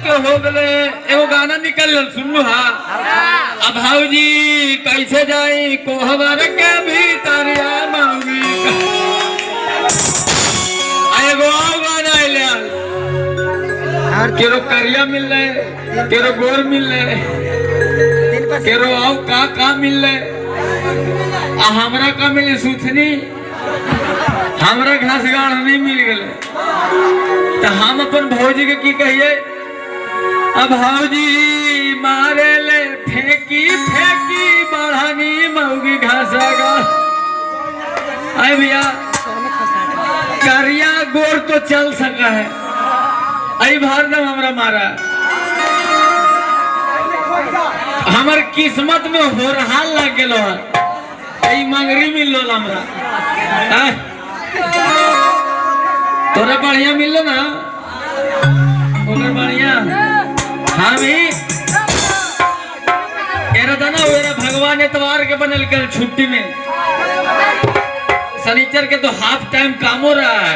के हो गए एगो गाना निकल सुनलू हा। अब भाऊजी कैसे जाई कोहबर के भीतर मौगी एगो गाना केरो करिया मिल रहे केरो गोर मिल रहे केरो आओ का मिल रहे हमरा का मिले सुथनी हमरा घास गाड़ नहीं मिल गए तो हम अपन भौजी के की कहिए अब भौजी मारे ले फेंकी फेंकी बढ़ानी मौगी घास गाड़ अरे भैया करिया गोर तो चल सका है आई भार दम हमरा मारा हमर किस्मत में हो रहा लग गेलो है आई मंगरी मिल हमरा तोरा बढ़िया मिल ना ओकर बढ़िया हाँ भी एरा था ना वेरा भगवान एतवार के बनल कल छुट्टी में शनिचर के तो हाफ टाइम काम हो रहा है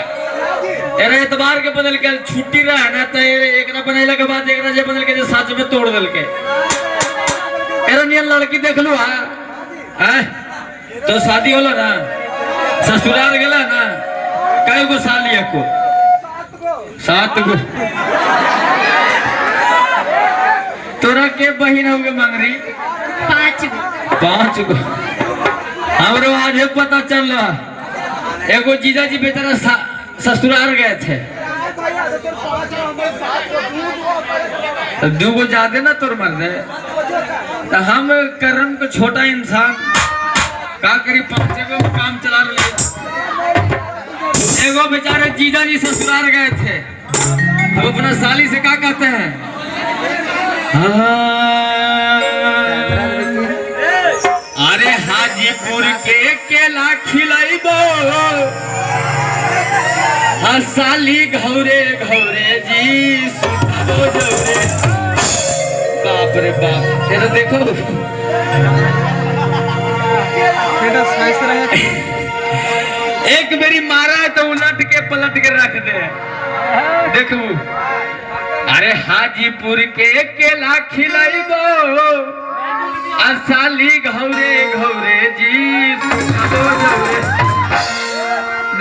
एरा एतवार के बनल कल छुट्टी रहा है ना तो एकरा बनैला के बाद एकरा जे बनल के जे साच में तोड़ देल के एरा नियन लड़की देख लू हां तो शादी होला ना ससुराल गेला ना कई गो सालिया को 7 गो तोरा के बहिन होगे मंगरी 5 गो हमरो आज पता चल रहा एगो जीजा जी बेचारा ससुराल गए थे 2 गो ज्यादा ना तोर मर गए तो हम कर्म को छोटा इंसान का करी 5 गो काम चला रहे एगो बेचारे जीजा जी ससुराल गए थे अब अपना साली से क्या कहते हैं अरे हाजीपुर के केला खिलाइबो साली घौरे घौरे जी सुताबो जौरे बाप रे बाप ये तो देखो एक मेरी मारा है तो उलट के पलट के रख दे देखो अरे हाजीपुर के केला खिलाइबो साली घौरे घौरे जी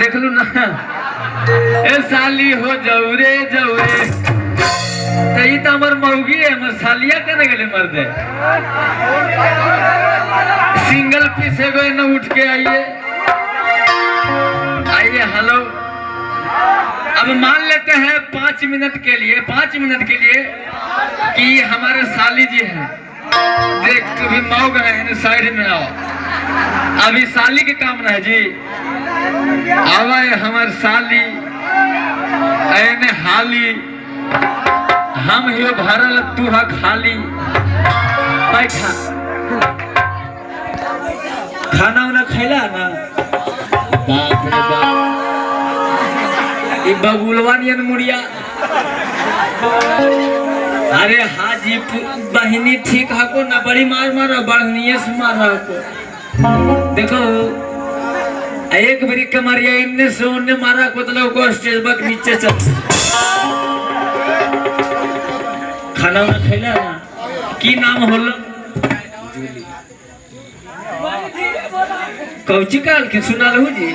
देख लू ना ए साली हो जौरे जौरे तो ये तो हमार मौगी है हमार सालिया करे गले मर्दे सिंगल पीस है गए ना उठ के आइए हेलो अब मान लेते हैं 5 मिनट के लिए कि हमारे साली जी हैं देख तू भी मौग है साइड में आओ अभी साली के काम ना है जी आवा हमारे साली ऐने हाली हम ही भरल तू हा खाली बैठा खाना उना खैला ना बाप रे बाप बबुलवा नियन मुड़िया अरे हाजीपुर बहिनी ठीक हको ना बड़ी मार मारो बढ़निए से मारो देखो एक बारी कमरिया इन्ने से उन्ने मारा को तो लोग स्टेज पर नीचे चल खाना उना खैला ना की नाम होलो कौची काल के सुना लहू जी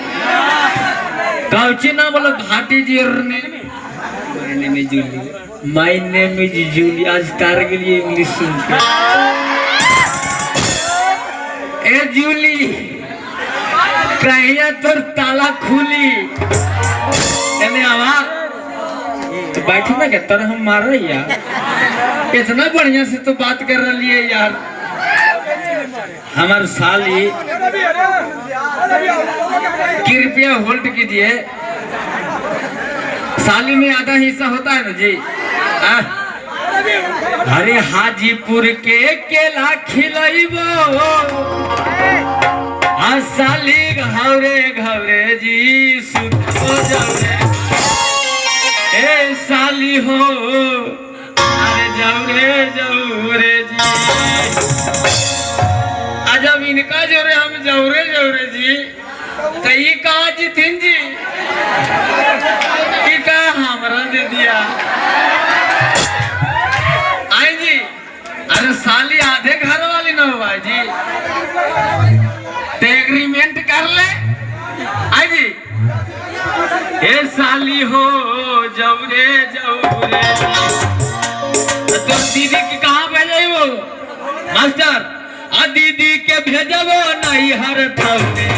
कौची ना बोलो भाटी जी में Julie my name is Julie आज तार के लिए इंग्लिश सुन के ए जूली कहिया तोर ताला खुली एने आवा तो बैठो ना के तरह हम मार रही यार इतना बढ़िया से तो बात कर रही है यार हमारे साली कृपया होल्ड कीजिए साली में आधा हिस्सा होता है ना जी अरे हाजीपुर के केला खिलाइबो साली घौरे घौरे जी सुतो जौरे ए साली हो अरे जौरे जौरे जी जब इनका जोरे हम जौरे जौरे जी तो ये कहा जितिन जी कि का हमरा दे दिया साली हो जौरे जौरे। तो दीदी के कहाँ भेजे वो मास्टर? आ दीदी के भेजबो नहीं हर ठौरे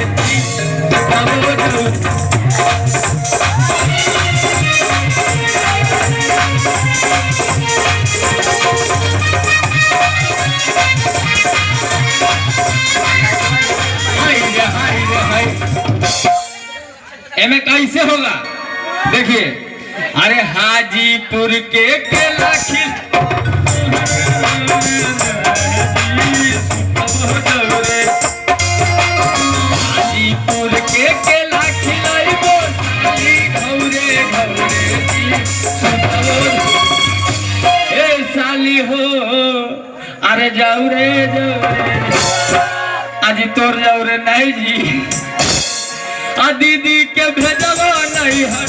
एमे कैसे होगा देखिए। अरे हाजीपुर के केला हाजीपुर के केला खिलाइबो घौरे घौरे ए साली हो अरे जौरे जौरे। आज तोर जौरे नहीं जी। आ दीदी के भेजबो नहीं हर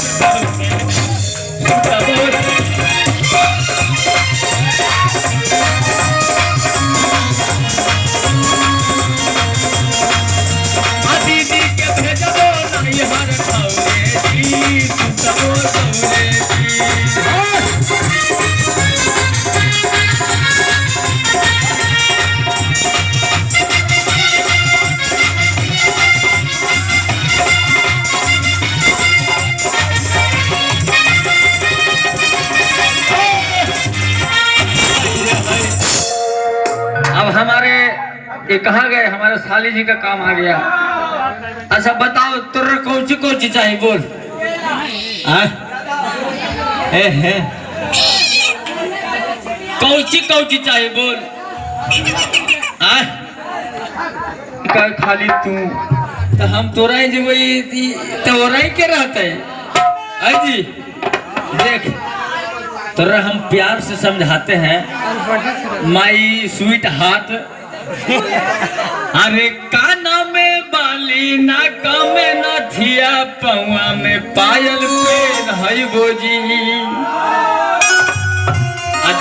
दीदी के भेजबो नहीं हर अब हमारे ये कहाँ गए? हमारे साली जी का काम आ गया। अच्छा बताओ तुर कौची कौची चाहिए बोल। कौची कौची चाहिए बोल। खाली तू तो हम तोरा ही वही तोरा ही के रहते है जी। देख तोरा हम प्यार से समझाते हैं माई स्वीट हार्ट। अरे काना में बाली नाका में नथिया पौआ में पायल पेन है बोजी।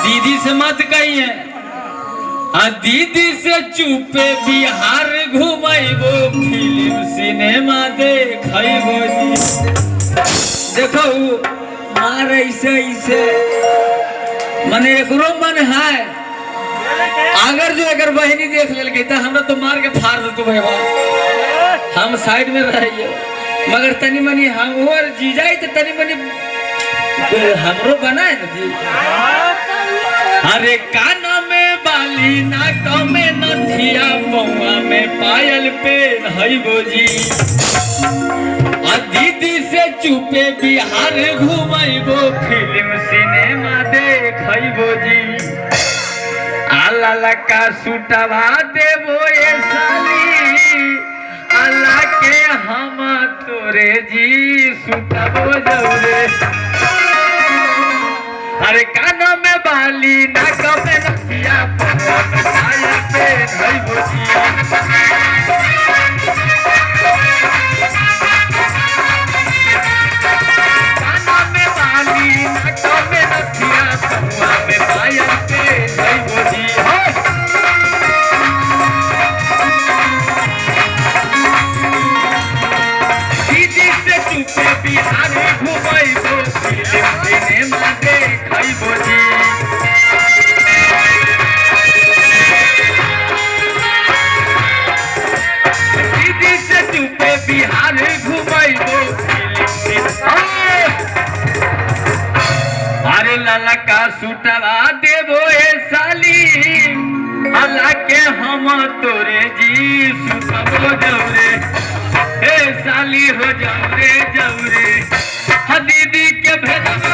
दीदी से मत कहिए। दीदी से चुपे बिहार घुमाइबो फिल्म सिनेमा देखो जी। देखो मार ऐसे ऐसे मने एकरो मन है। अगर जो अगर बहनी देख ले तो हमरा तो मार के फाड़ दे तू भैया। हम साइड में रहिए मगर तनी मनी हम और जीजा तो तनी मनी हमरो बना है ना जी। अरे काना में बाली नाका में नथिया पौआ में पायल पेन है बोजी। दीदी से चुपे बिहार घुमाइबो फिल्म सिनेमा देखो जी। आला का सुटवा देबो ए साली अल्लाह के हम तोरे जी सुटबो जौरे। अरे काना में बाली नाका में नथिया पौआ में पायल पेन है बोजी। लाला का सुटवा देबो ए साली अल्लाह के हम तोरे जी सुतबो जौरे। ए साली हो जौरे जौरे। दीदी के भेजबो